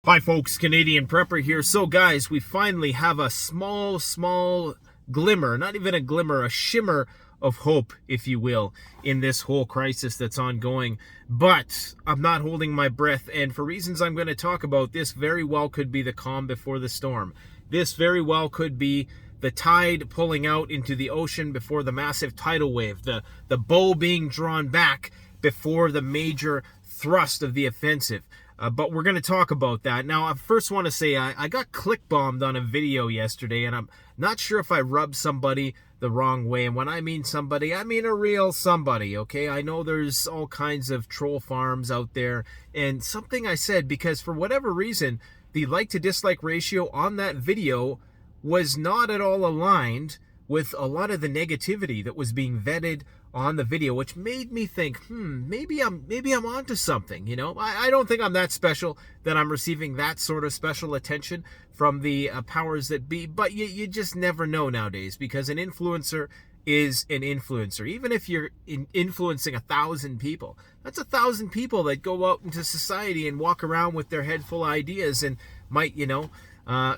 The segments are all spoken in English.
Hi folks, Canadian Prepper here. So guys, we finally have a small glimmer, not even a glimmer, a shimmer of hope, if you will, in this whole crisis that's ongoing. But I'm not holding my breath, and for reasons I'm going to talk about, this very well could be the calm before the storm. This very well could be the tide pulling out into the ocean before the massive tidal wave, the bow being drawn back before the major thrust of the offensive. But we're going to talk about that. Now, I first want to say I got click-bombed on a video yesterday, and I'm not sure if I rubbed somebody the wrong way. And when I mean somebody, I mean a real somebody, okay? I know there's all kinds of troll farms out there, and something I said, because for whatever reason, the like-to-dislike ratio on that video was not at all aligned with a lot of the negativity that was being vetted on the video, which made me think, maybe I'm onto something. You know, I don't think I'm that special that I'm receiving that sort of special attention from the powers that be, but you just never know nowadays, because an influencer is an influencer. Even if you're influencing 1,000 people, that's 1,000 people that go out into society and walk around with their head full of ideas and might,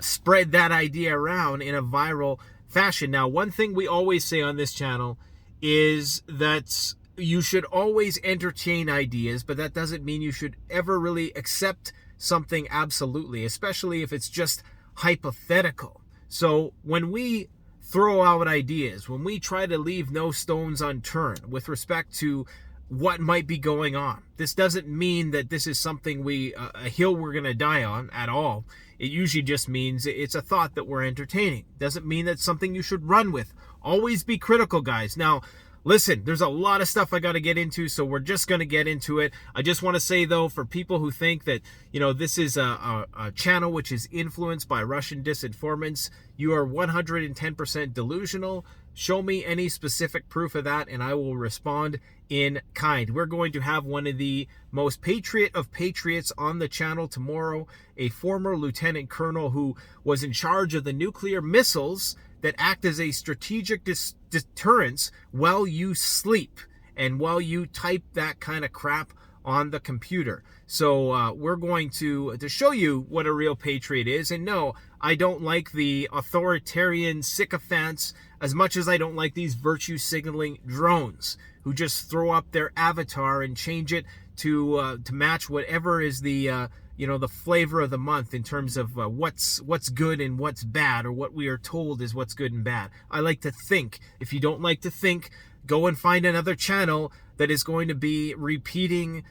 spread that idea around in a viral fashion. Now, one thing we always say on this channel is that you should always entertain ideas, but that doesn't mean you should ever really accept something absolutely, especially if it's just hypothetical. So when we throw out ideas, when we try to leave no stones unturned with respect to what might be going on, this doesn't mean that this is something a hill we're going to die on at all. It usually just means it's a thought that we're entertaining. Doesn't mean that's something you should run with. Always be critical, guys. Now, listen, there's a lot of stuff I got to get into, so we're just going to get into it. I just want to say, though, for people who think that, this is a channel which is influenced by Russian disinformants, you are 110% delusional. Show me any specific proof of that, and I will respond in kind. We're going to have one of the most patriot of patriots on the channel tomorrow, a former lieutenant colonel who was in charge of the nuclear missiles that act as a strategic deterrence while you sleep and while you type that kind of crap on the computer. So we're going to show you what a real patriot is. And no, I don't like the authoritarian sycophants as much as I don't like these virtue signaling drones who just throw up their avatar and change it to match whatever is the the flavor of the month in terms of what's good and what's bad, or what we are told is what's good and bad. I like to think. If you don't like to think, go and find another channel that is going to be repeating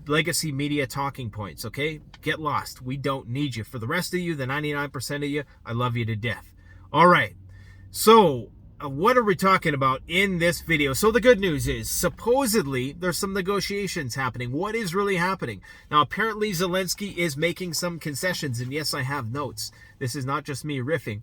legacy media talking points, okay? Get lost. We don't need you. For the rest of you, the 99% of you, I love you to death. All right. So, what are we talking about in this video? So the good news is, supposedly, there's some negotiations happening. What is really happening? Now, apparently, Zelensky is making some concessions, and yes, I have notes. This is not just me riffing.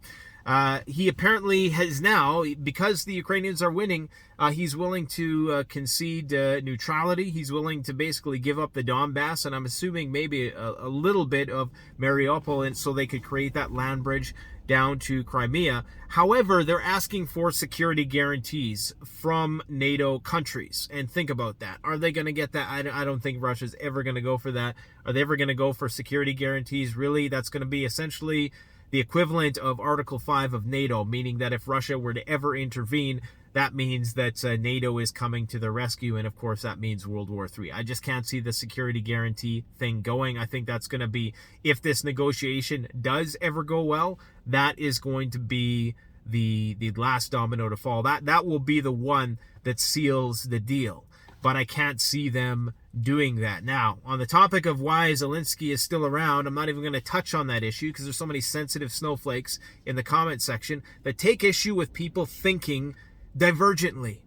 He apparently has now, because the Ukrainians are winning, he's willing to concede neutrality. He's willing to basically give up the Donbass, and I'm assuming maybe a little bit of Mariupol, and so they could create that land bridge down to Crimea. However, they're asking for security guarantees from NATO countries. And think about that. Are they going to get that? I don't think Russia's ever going to go for that. Are they ever going to go for security guarantees? Really, that's going to be essentially the equivalent of Article 5 of NATO, meaning that if Russia were to ever intervene, that means that NATO is coming to their rescue, and of course that means World War III. I just can't see the security guarantee thing going. I think that's going to be, if this negotiation does ever go well, that is going to be the last domino to fall. That will be the one that seals the deal. But I can't see them doing that. Now, on the topic of why Zelensky is still around, I'm not even going to touch on that issue because there's so many sensitive snowflakes in the comment section that take issue with people thinking divergently.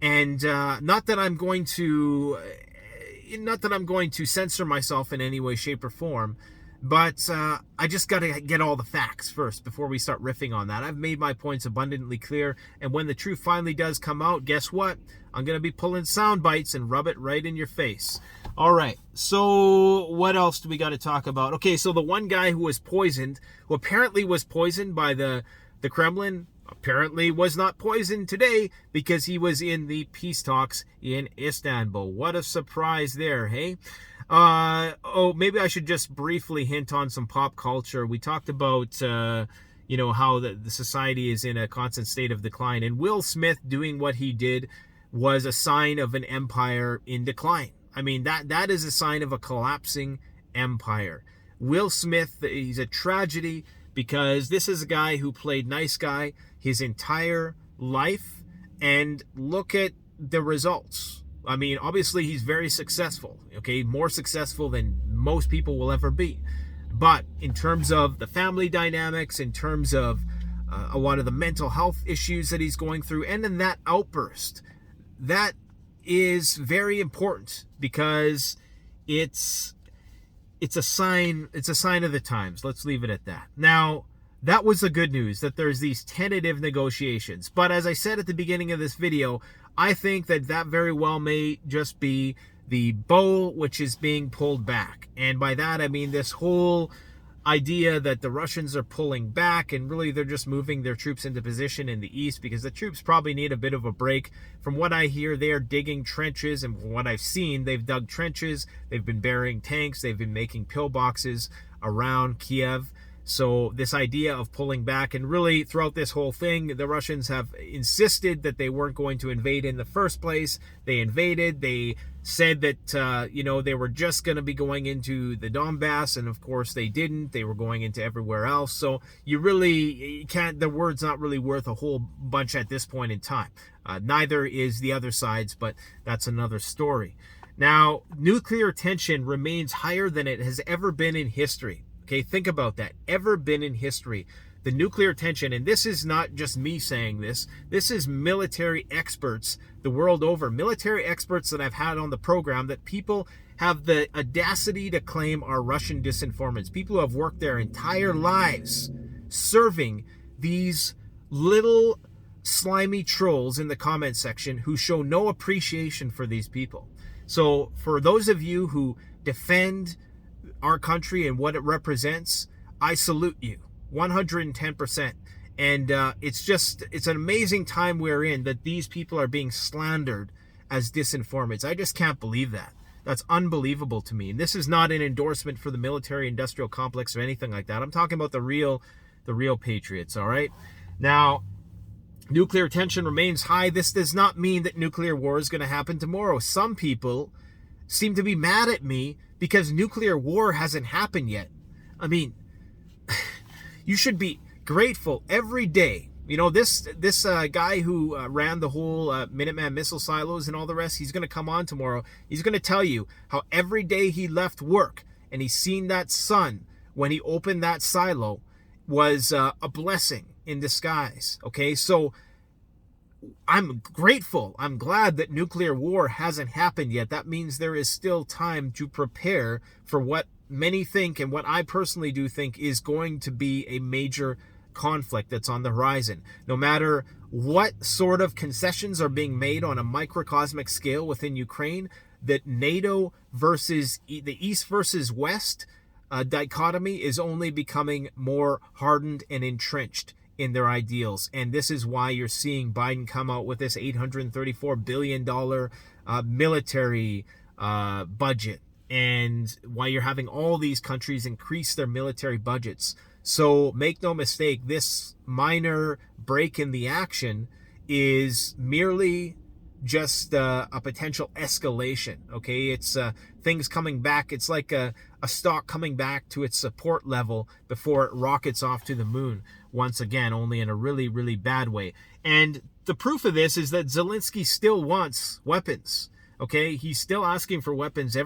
And not that I'm going to censor myself in any way, shape, or form, but I just got to get all the facts first before we start riffing on that. I've made my points abundantly clear, and when the truth finally does come out, guess what? I'm going to be pulling sound bites and rub it right in your face. All right, so what else do we got to talk about? Okay, so the one guy who was poisoned, who apparently was poisoned by the Kremlin, apparently was not poisoned today because he was in the peace talks in Istanbul. What a surprise there, hey? Oh, maybe I should just briefly hint on some pop culture. We talked about, how the society is in a constant state of decline. And Will Smith doing what he did was a sign of an empire in decline. I mean, that is a sign of a collapsing empire. Will Smith, he's a tragedy because this is a guy who played nice guy his entire life. And look at the results. I mean, obviously he's very successful, okay? More successful than most people will ever be. But in terms of the family dynamics, in terms of a lot of the mental health issues that he's going through, and in that outburst, that is very important because it's a sign of the times. Let's leave it at that. Now, that was the good news, that there's these tentative negotiations. But as I said at the beginning of this video, I think that very well may just be the bow which is being pulled back. And by that, I mean this whole idea that the Russians are pulling back and really they're just moving their troops into position in the east because the troops probably need a bit of a break. From what I hear, they are digging trenches, and from what I've seen, they've dug trenches, they've been burying tanks, they've been making pillboxes around Kiev. So this idea of pulling back, and really throughout this whole thing, the Russians have insisted that they weren't going to invade in the first place. They invaded. They said that, they were just going to be going into the Donbass, and of course they didn't. They were going into everywhere else. So you can't, the word's not really worth a whole bunch at this point in time. Neither is the other side's, but that's another story. Now, nuclear tension remains higher than it has ever been in history. Okay, think about that. Ever been in history. The nuclear tension, and this is not just me saying this, this is military experts the world over, military experts that I've had on the program that people have the audacity to claim are Russian disinformants, people who have worked their entire lives serving these little slimy trolls in the comment section who show no appreciation for these people. So for those of you who defend our country and what it represents, I salute you 110%. And it's an amazing time we're in that these people are being slandered as disinformants. I just can't believe that. That's unbelievable to me. And this is not an endorsement for the military industrial complex or anything like that. I'm talking about the real patriots, all right? Now, nuclear tension remains high. This does not mean that nuclear war is going to happen tomorrow. Some people seem to be mad at me because nuclear war hasn't happened yet. I mean, you should be grateful every day. This guy who ran the whole Minuteman missile silos and all the rest, he's going to come on tomorrow. He's going to tell you how every day he left work and he's seen that sun when he opened that silo was a blessing in disguise. Okay, so I'm grateful. I'm glad that nuclear war hasn't happened yet. That means there is still time to prepare for what many think, and what I personally do think, is going to be a major conflict that's on the horizon. No matter what sort of concessions are being made on a microcosmic scale within Ukraine, that NATO versus the East versus West dichotomy is only becoming more hardened and entrenched in their ideals. And this is why you're seeing Biden come out with this $834 billion military budget, and why you're having all these countries increase their military budgets. So make no mistake, this minor break in the action is merely just a potential escalation. Okay, it's things coming back. It's like a stock coming back to its support level before it rockets off to the moon once again, only in a really, really bad way. And the proof of this is that Zelensky still wants weapons. Okay, he's still asking for weapons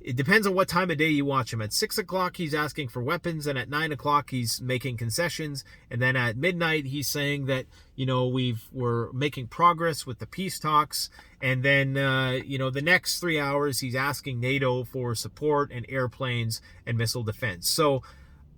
it depends on what time of day you watch him. At 6 o'clock, he's asking for weapons, and at 9 o'clock, he's making concessions. And then at midnight, he's saying that, we're making progress with the peace talks. And then, the next 3 hours, he's asking NATO for support and airplanes and missile defense. So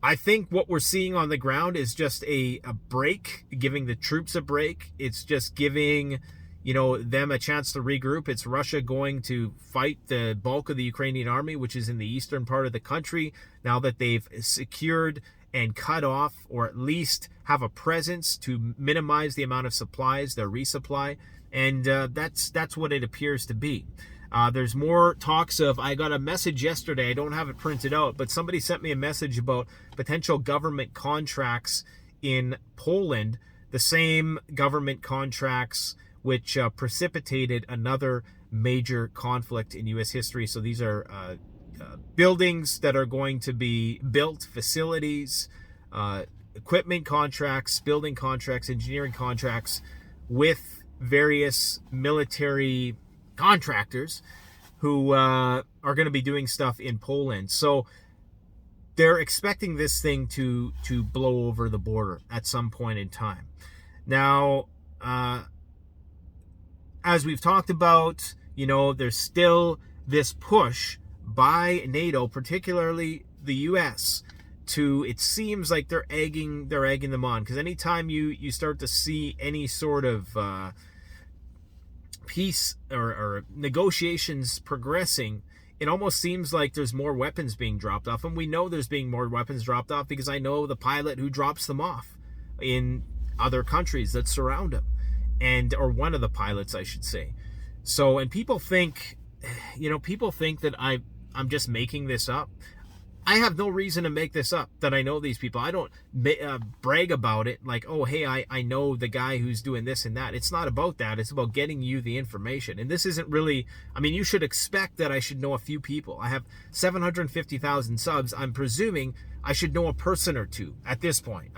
I think what we're seeing on the ground is just a break, giving the troops a break. It's just giving them a chance to regroup. It's Russia going to fight the bulk of the Ukrainian army, which is in the eastern part of the country, now that they've secured and cut off, or at least have a presence to minimize the amount of supplies, their resupply. And that's what it appears to be. There's more talks of, I got a message yesterday, I don't have it printed out, but somebody sent me a message about potential government contracts in Poland, the same government contracts which precipitated another major conflict in U.S. history. So these are buildings that are going to be built, facilities, equipment contracts, building contracts, engineering contracts with various military contractors who are going to be doing stuff in Poland. So they're expecting this thing to blow over the border at some point in time. Now, as we've talked about, there's still this push by NATO, particularly the US, to, it seems like they're egging them on, because anytime you start to see any sort of peace or negotiations progressing, it almost seems like there's more weapons being dropped off. And we know there's being more weapons dropped off because I know the pilot who drops them off in other countries that surround him, or one of the pilots, I should say. So, and people think that I'm just making this up. I have no reason to make this up, that I know these people. I don't brag about it like, oh, hey, I know the guy who's doing this and that. It's not about that. It's about getting you the information. And this isn't really, you should expect that I should know a few people. I have 750,000 subs. I'm presuming I should know a person or two at this point.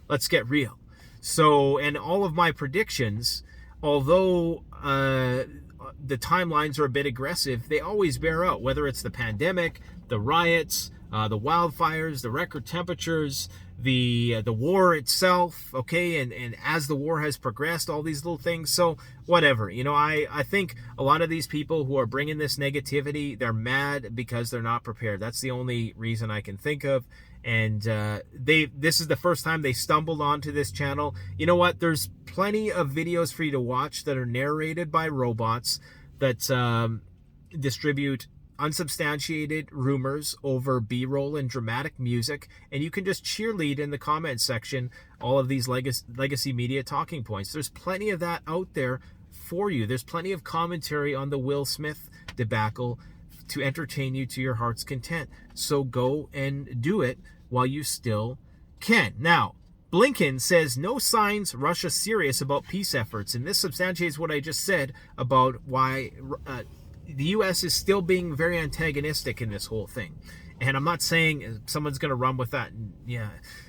Let's get real. So, and all of my predictions, although the timelines are a bit aggressive, they always bear out, whether it's the pandemic, the riots, the wildfires, the record temperatures, the war itself, okay, and as the war has progressed, all these little things. So whatever, I think a lot of these people who are bringing this negativity, they're mad because they're not prepared. That's the only reason I can think of. And this is the first time they stumbled onto this channel. You know what? There's plenty of videos for you to watch that are narrated by robots that distribute unsubstantiated rumors over B-roll and dramatic music, and you can just cheerlead in the comments section all of these legacy media talking points. There's plenty of that out there for you. There's plenty of commentary on the Will Smith debacle to entertain you to your heart's content. So go and do it while you still can. Now, Blinken says no signs Russia's serious about peace efforts, and this substantiates what I just said about why the U.S. is still being very antagonistic in this whole thing. And I'm not saying someone's going to run with that. Yeah,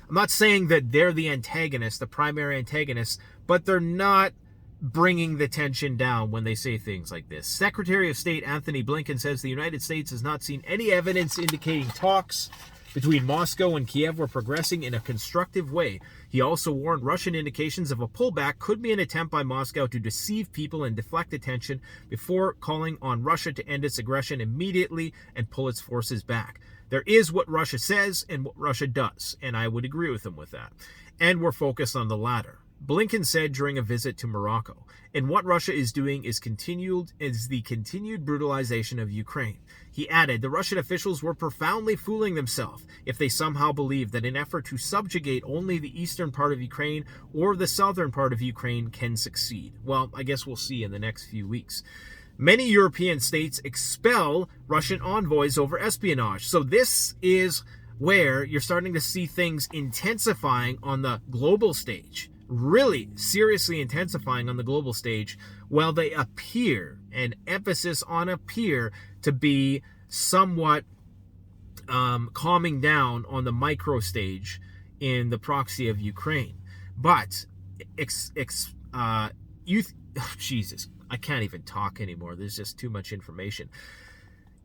I'm not saying that they're the antagonist, the primary antagonist, but they're not bringing the tension down when they say things like this. Secretary of State Anthony Blinken says the United States has not seen any evidence indicating talks between Moscow and Kiev were progressing in a constructive way. He also warned Russian indications of a pullback could be an attempt by Moscow to deceive people and deflect attention before calling on Russia to end its aggression immediately and pull its forces back. There is what Russia says and what Russia does, and I would agree with him with that. And we're focused on the latter. Blinken said during a visit to Morocco, and what Russia is doing is the continued brutalization of Ukraine. He added, the Russian officials were profoundly fooling themselves if they somehow believe that an effort to subjugate only the eastern part of Ukraine or the southern part of Ukraine can succeed. Well, I guess we'll see in the next few weeks. Many European states expel Russian envoys over espionage. So this is where you're starting to see things intensifying on the global stage. Really seriously intensifying on the global stage, while they appear, and emphasis on appear, to be somewhat calming down on the micro stage in the proxy of Ukraine. But Jesus, I can't even talk anymore. There's just too much information.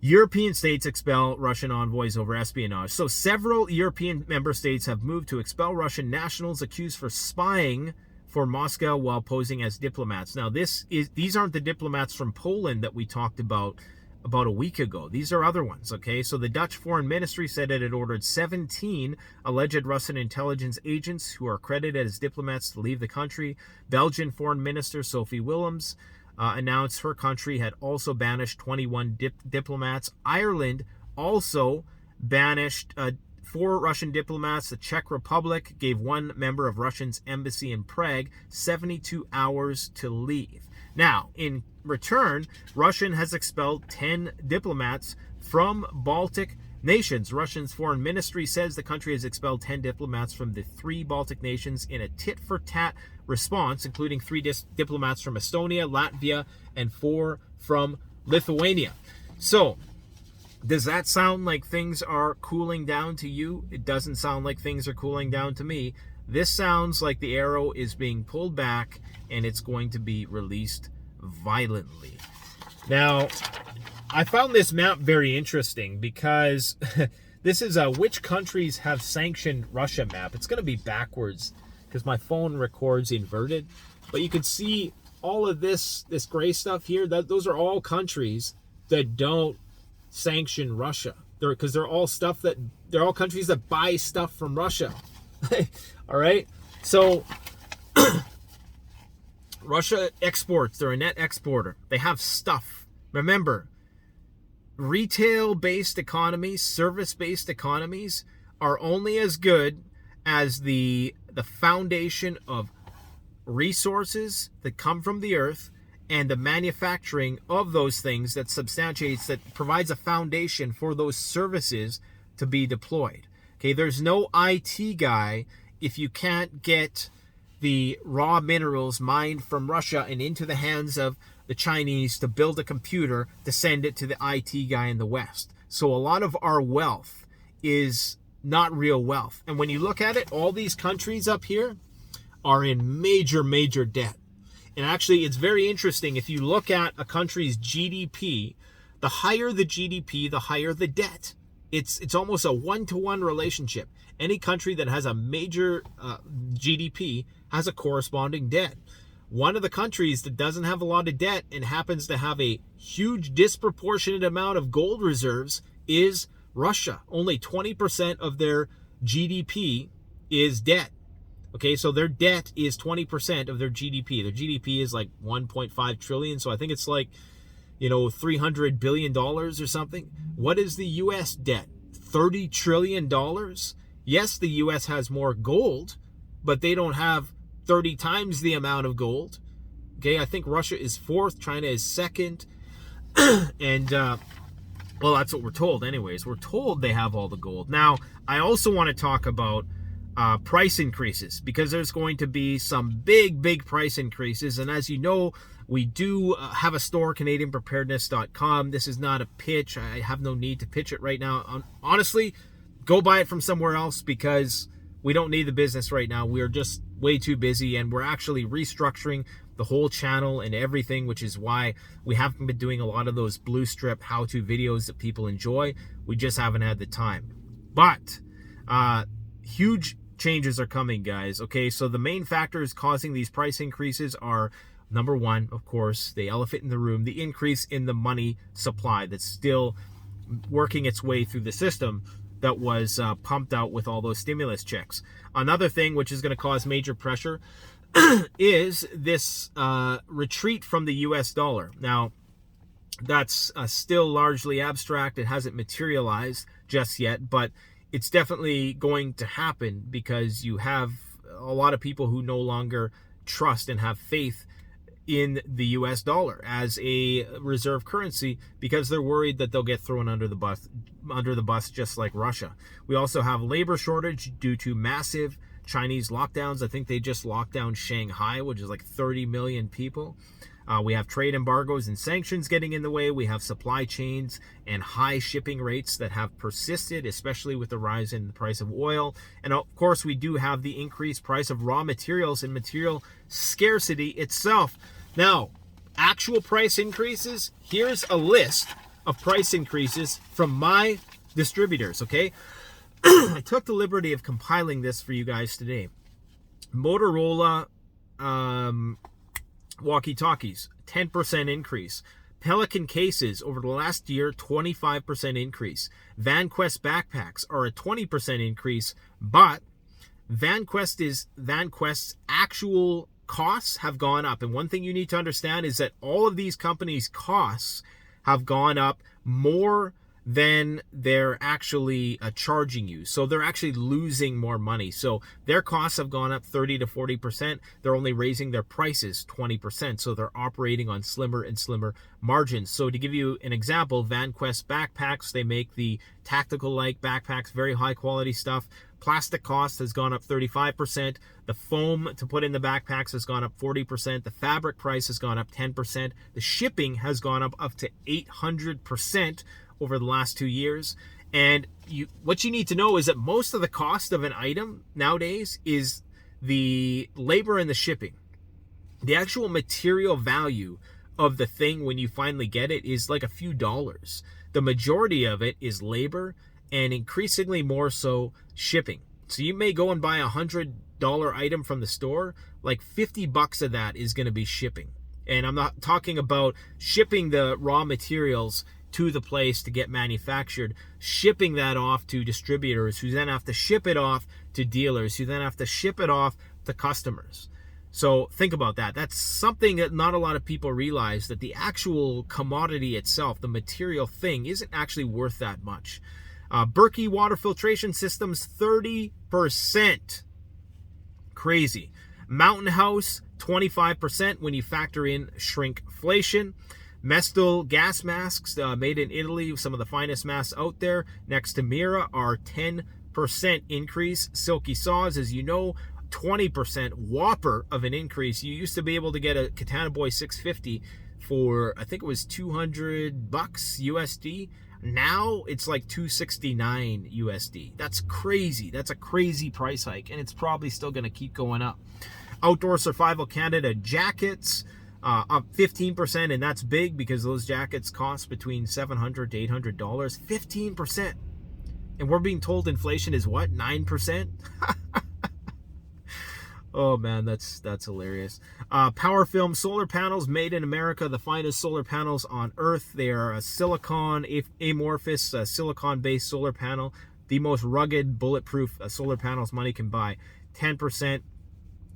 European states expel Russian envoys over espionage. So several European member states have moved to expel Russian nationals accused for spying for Moscow while posing as diplomats. Now, these aren't the diplomats from Poland that we talked about a week ago. These are other ones, okay? So the Dutch Foreign Ministry said it had ordered 17 alleged Russian intelligence agents who are credited as diplomats to leave the country. Belgian Foreign Minister Sophie Willems announced her country had also banished 21 diplomats. Ireland also banished 4 Russian diplomats. The Czech Republic gave 1 member of Russia's embassy in Prague 72 hours to leave. Now, in return, Russia has expelled 10 diplomats from Baltic nations. Russia's foreign ministry says the country has expelled 10 diplomats from the 3 Baltic nations in a tit-for-tat response, including 3 diplomats from Estonia, Latvia, and 4 from Lithuania. So, does that sound like things are cooling down to you? It doesn't sound like things are cooling down to me. This sounds like the arrow is being pulled back and it's going to be released violently. Now, I found this map very interesting because this is a which countries have sanctioned Russia map. It's going to be backwards because my phone records inverted. But you can see all of this gray stuff here. Those are all countries that don't sanction Russia. They're all countries that buy stuff from Russia. All right. So Russia exports. They're a net exporter. They have stuff. Remember, retail-based economies, service-based economies are only as good as the foundation of resources that come from the earth and the manufacturing of those things that provides a foundation for those services to be deployed. Okay, there's no IT guy if you can't get the raw minerals mined from Russia and into the hands of the Chinese to build a computer to send it to the IT guy in the West. So a lot of our wealth is not real wealth. And when you look at it, all these countries up here are in major, major debt. And actually, it's very interesting. If you look at a country's GDP, the higher the GDP, the higher the debt. It's almost a 1-to-1 relationship. Any country that has a major GDP has a corresponding debt. One of the countries that doesn't have a lot of debt and happens to have a huge disproportionate amount of gold reserves is Russia. Only 20% of their GDP is debt. Okay, so their debt is 20% of their GDP. Their GDP is like 1.5 trillion. So I think it's like, $300 billion or something. What is the U.S. debt? $30 trillion? Yes, the U.S. has more gold, but they don't have 30 times the amount of gold. Okay, I think Russia is 4th, China is 2nd. And, well, that's what we're told anyways. We're told they have all the gold. Now, I also want to talk about price increases because there's going to be some big price increases. And as you know, we do have a store, CanadianPreparedness.com. This is not a pitch. I have no need to pitch it right now. Honestly, go buy it from somewhere else because we don't need the business right now. We are just way too busy, and we're actually restructuring the whole channel and everything, which is why we haven't been doing a lot of those blue strip how-to videos that people enjoy. We just haven't had the time. But huge changes are coming, guys. Okay, so the main factors causing these price increases are, number one, of course, the elephant in the room, the increase in the money supply that's still working its way through the system that was pumped out with all those stimulus checks. Another thing which is going to cause major pressure is this retreat from the US dollar. Now, that's still largely abstract. It hasn't materialized just yet, but it's definitely going to happen because you have a lot of people who no longer trust and have faith in the US dollar as a reserve currency because they're worried that they'll get thrown under the bus just like Russia. We also have labor shortage due to massive Chinese lockdowns. I think they just locked down Shanghai, which is like 30 million people. We have trade embargoes and sanctions getting in the way. We have supply chains and high shipping rates that have persisted, especially with the rise in the price of oil. And of course, we do have the increased price of raw materials and material scarcity itself. Now, actual price increases, here's a list of price increases from my distributors, okay? I took the liberty of compiling this for you guys today. Motorola walkie-talkies, 10% increase. Pelican cases over the last year, 25% increase. VanQuest backpacks are a 20% increase, but VanQuest's actual costs have gone up. And one thing you need to understand is that all of these companies' costs have gone up more then they're actually charging you. So they're actually losing more money. So their costs have gone up 30 to 40%. They're only raising their prices 20%. So they're operating on slimmer and slimmer margins. So to give you an example, VanQuest backpacks, they make the tactical-like backpacks, very high quality stuff. Plastic cost has gone up 35%. The foam to put in the backpacks has gone up 40%. The fabric price has gone up 10%. The shipping has gone up to 800% over the last 2 years. And what you need to know is that most of the cost of an item nowadays is the labor and the shipping. The actual material value of the thing when you finally get it is like a few dollars. The majority of it is labor and increasingly more so shipping. So you may go and buy $100 item from the store, like $50 of that is going to be shipping. And I'm not talking about shipping the raw materials to the place to get manufactured, shipping that off to distributors who then have to ship it off to dealers who then have to ship it off to customers. So think about that. That's something that not a lot of people realize, that the actual commodity itself, the material thing, isn't actually worth that much. Berkey water filtration systems, 30%. Crazy. Mountain House, 25% when you factor in shrinkflation. Mestel gas masks, made in Italy, some of the finest masks out there, next to Mira, are 10% increase. Silky Saws, as you know, 20% whopper of an increase. You used to be able to get a Katana Boy 650 for, I think it was $200 USD. Now it's like $269 USD. That's crazy. That's a crazy price hike, and it's probably still going to keep going up. Outdoor Survival Canada jackets, up 15%, and that's big because those jackets cost between $700 to $800. 15%. And we're being told inflation is what? 9%? Oh man, that's hilarious. Power Film solar panels made in America, the finest solar panels on earth. They are a silicon, amorphous, silicon-based solar panel, the most rugged, bulletproof solar panels money can buy. 10%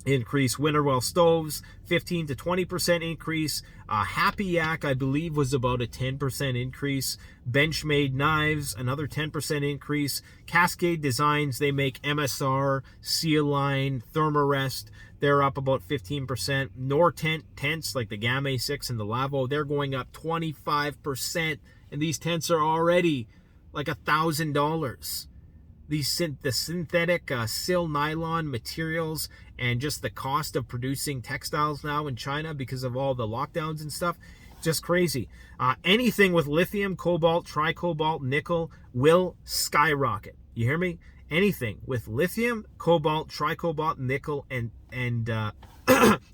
increase. Winterwell stoves, 15 to 20% increase. Happy Yak, I believe, was about a 10% increase. Benchmade knives, another 10% increase. Cascade Designs, they make MSR, Seal Line, Thermarest. They're up about 15%. Nortent tents, like the Game 6 and the Lavo, they're going up 25%. And these tents are already like $1,000. The synthetic sil nylon materials and just the cost of producing textiles now in China because of all the lockdowns and stuff, just crazy. Anything with lithium, cobalt, tricobalt, nickel will skyrocket. You hear me? Anything with lithium, cobalt, tricobalt, nickel, and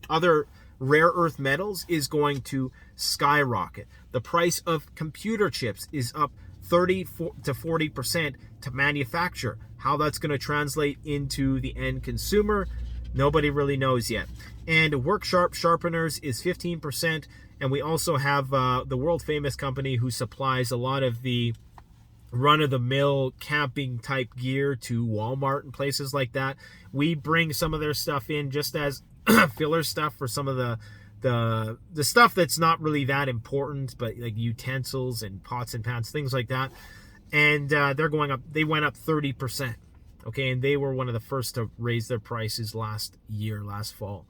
other rare earth metals is going to skyrocket. The price of computer chips is up 30 to 40% to manufacture. How that's going to translate into the end consumer, nobody really knows yet. And Work Sharp sharpeners is 15%. And we also have the world famous company who supplies a lot of the run-of-the-mill camping type gear to Walmart and places like that. We bring some of their stuff in just as filler stuff for some of the stuff that's not really that important, but like utensils and pots and pans, things like that. And they're going up. They went up 30%. Okay, and they were one of the first to raise their prices last fall.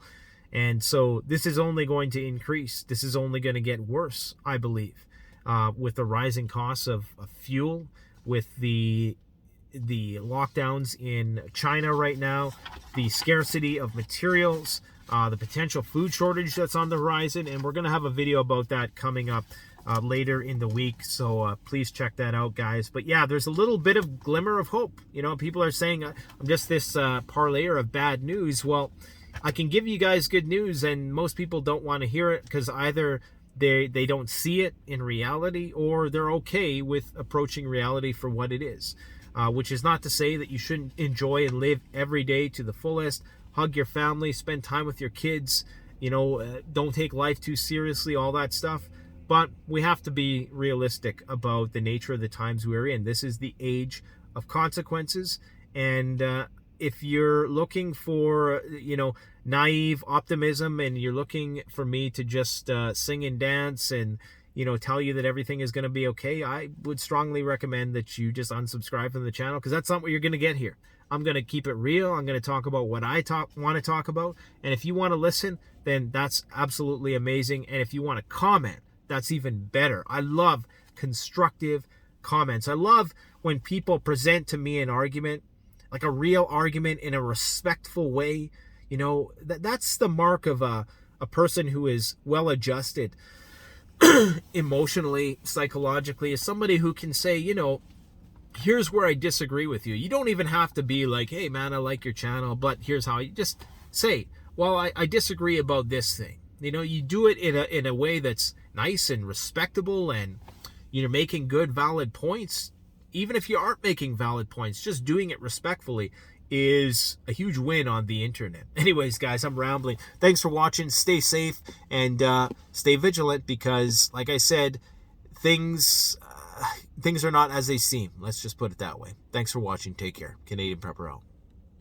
And so this is only going to increase. This is only going to get worse, I believe, with the rising costs of fuel, with the lockdowns in China right now, the scarcity of materials, the potential food shortage that's on the horizon. And we're going to have a video about that coming up later in the week. So please check that out, guys. But yeah, there's a little bit of glimmer of hope. You know, people are saying I'm just this parlayer of bad news. Well, I can give you guys good news, and most people don't want to hear it because either they don't see it in reality, or they're okay with approaching reality for what it is. Which is not to say that you shouldn't enjoy and live every day to the fullest. Hug your family, spend time with your kids, you know, don't take life too seriously, all that stuff. But we have to be realistic about the nature of the times we're in. This is the age of consequences. And if you're looking for, you know, naive optimism, and you're looking for me to just sing and dance and, tell you that everything is going to be okay, I would strongly recommend that you just unsubscribe from the channel, because that's not what you're going to get here. I'm going to keep it real. I'm going to talk about what I want to talk about. And if you want to listen, then that's absolutely amazing. And if you want to comment, that's even better. I love constructive comments. I love when people present to me an argument, like a real argument in a respectful way. That's the mark of a person who is well adjusted emotionally, psychologically, is somebody who can say, here's where I disagree with you. You don't even have to be like, hey man, I like your channel, but here's how. You just say, well, I disagree about this thing. You do it in a way that's nice and respectable, and you're making good, valid points. Even if you aren't making valid points, just doing it respectfully is a huge win on the internet. Anyways, guys, I'm rambling. Thanks for watching. Stay safe and stay vigilant, because, like I said, things are not as they seem. Let's just put it that way. Thanks for watching. Take care. Canadian Prepper out.